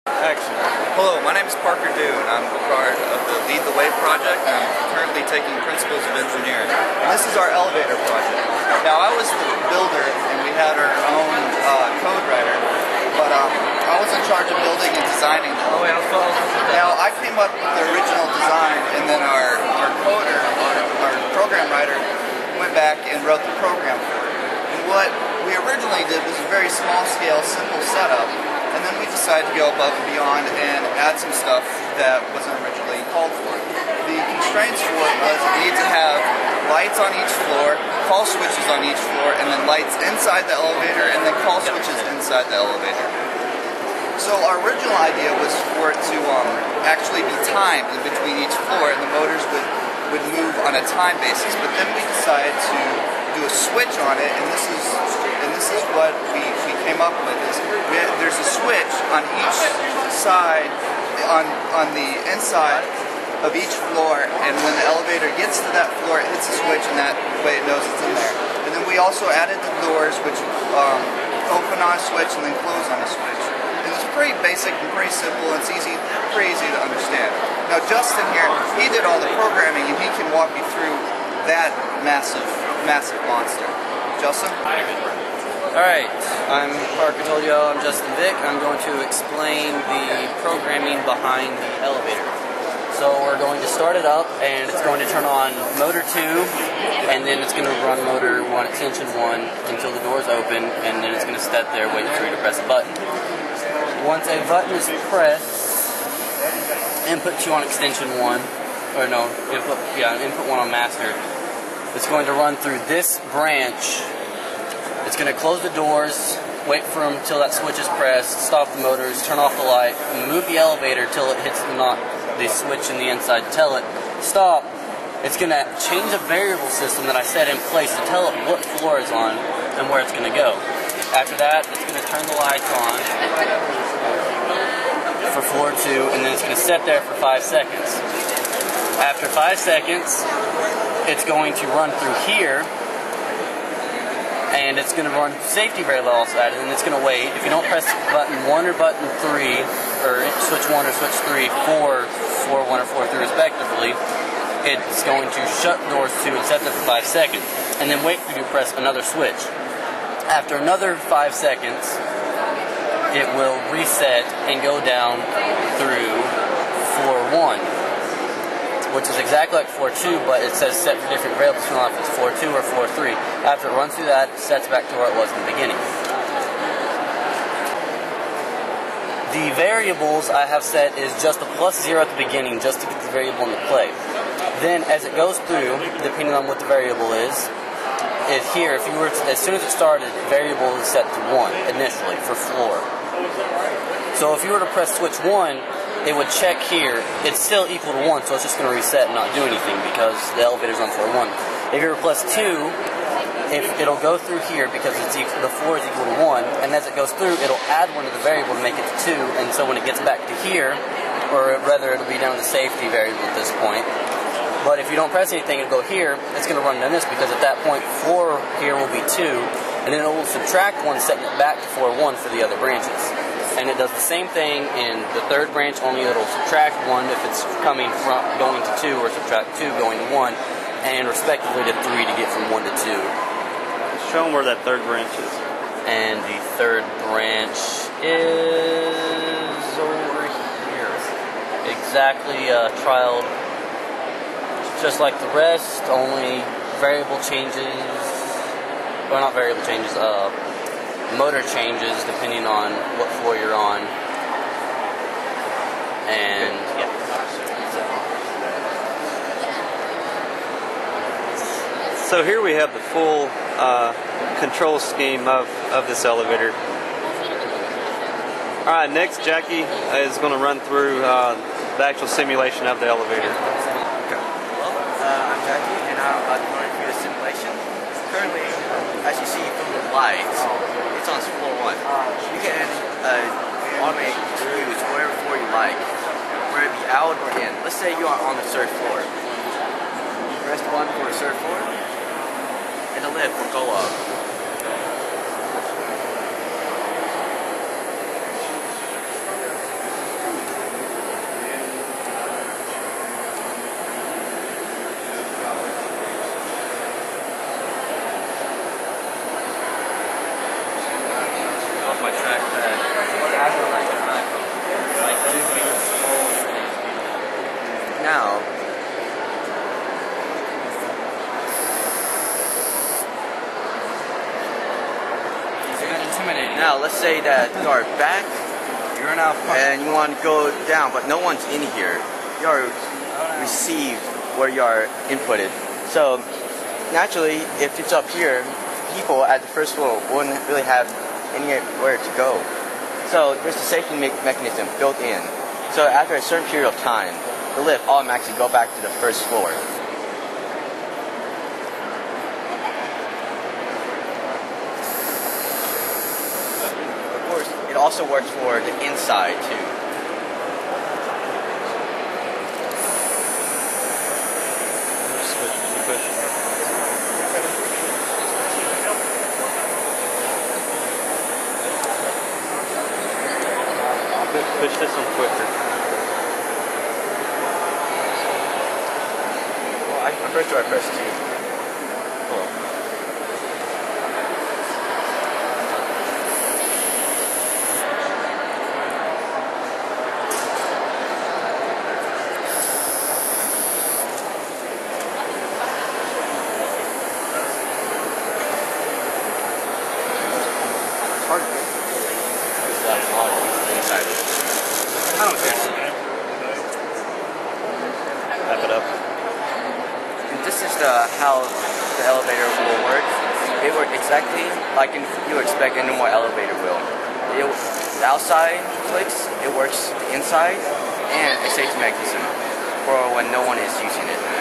Action. Hello, my name is Parker Dune. I'm part of the Lead the Way project, and I'm currently taking Principles of Engineering. And this is our elevator project. Now, I was the builder, and we had our own code writer, but I was in charge of building and designing them. Now, I came up with the original design, and then our coder, our program writer, went back and wrote the program for it. And what we originally did was a very small-scale, simple setup. And then we decided to go above and beyond and add some stuff that wasn't originally called for. The constraints for it was it needed to have lights on each floor, call switches on each floor, and then lights inside the elevator, and then call switches inside the elevator. So our original idea was for it to actually be timed in between each floor, and the motors would move on a time basis. But then we decided to do a switch on it, and this is what we came up with. There's a switch on each side, on the inside of each floor, and when the elevator gets to that floor, it hits the switch, and that way it knows it's in there. And then we also added the doors, which open on a switch and then close on a switch. And it's pretty basic and pretty simple, and it's pretty easy to understand. Now Justin here, he did all the programming, and he can walk you through that massive monster. Justin? Alright, I'm Parker told y'all, I'm Justin Vick. I'm going to explain the programming behind the elevator. So we're going to start it up, and it's going to turn on motor 2, and then it's going to run motor 1, extension 1, until the doors open, and then it's going to sit there waiting for you to press a button. Once a button is pressed, input 2 on extension 1, or no, input 1 on master. It's going to run through this branch. It's going to close the doors, wait for them till that switch is pressed, stop the motors, turn off the light, and move the elevator till it hits the switch in the inside, tell it stop. It's going to change a variable system that I set in place to tell it what floor is on and where it's going to go. After that, it's going to turn the lights on for floor 2, and then it's going to sit there for 5 seconds. After 5 seconds, it's going to run through here, and it's going to run safety variable outside, and then it's going to wait. If you don't press button 1 or button 3, or switch 1 or switch 3 for floor 1 or floor 3 respectively, it's going to shut doors 2 and set them for 5 seconds, and then wait for you to press another switch. After another 5 seconds, it will reset and go down through floor 1. Which is exactly like floor 2, but it says set for different variables, depending on if it's floor 2 or floor 3. After it runs through that, it sets back to where it was in the beginning. The variables I have set is just a +0 at the beginning, just to get the variable into play. Then, as it goes through, depending on what the variable is here, if you were to, as soon as it started, variable is set to 1 initially for floor. So if you were to press switch 1, it would check here, it's still equal to 1, so it's just going to reset and not do anything because the elevator's on floor 1. If you were to press 2, it'll go through here because the floor is equal to 1, and as it goes through, it'll add 1 to the variable to make it to 2, and so when it gets back to here, or rather it'll be down to safety variable at this point. But if you don't press anything, it'll go here, it's going to run down this because at that point, floor here will be 2, and then it will subtract 1, setting it back to floor 1 for the other branches. And it does the same thing in the third branch, only it'll subtract 1 if it's coming from going to 2, or subtract 2 going to 1, and respectively to 3 to get from 1 to 2. Show them where that third branch is. And the third branch is over here. Exactly trialed just like the rest, only variable changes, well not variable changes, motor changes depending on what floor you're on, and yeah. So here we have the full control scheme of this elevator. Alright, next Jackie is going to run through the actual simulation of the elevator. Okay. I'm Jackie, and I'll be running through the simulation. Currently, as you see from the lights, it's on floor 1. You can automate to use whatever floor you like, whether it be out or in. Let's say you are on the third floor. You press 1 for the third floor, and the lift will go up. Now, let's say that you are back You're now and you want to go down, but no one's in here. You are received where you are inputted. So, naturally, if it's up here, people at the first floor wouldn't really have anywhere to go. So, there's a safety mechanism built in. So, after a certain period of time, the lift automatically go back to the first floor. Of course, it also works for the inside too. Push this one quicker. Well, I'm pretty sure I pressed 2. It's hard to get. I don't care. Wrap it up. And this is how the elevator will work. It works exactly like you expect a normal elevator will. The outside clicks, it works the inside, and a safety mechanism for when no one is using it.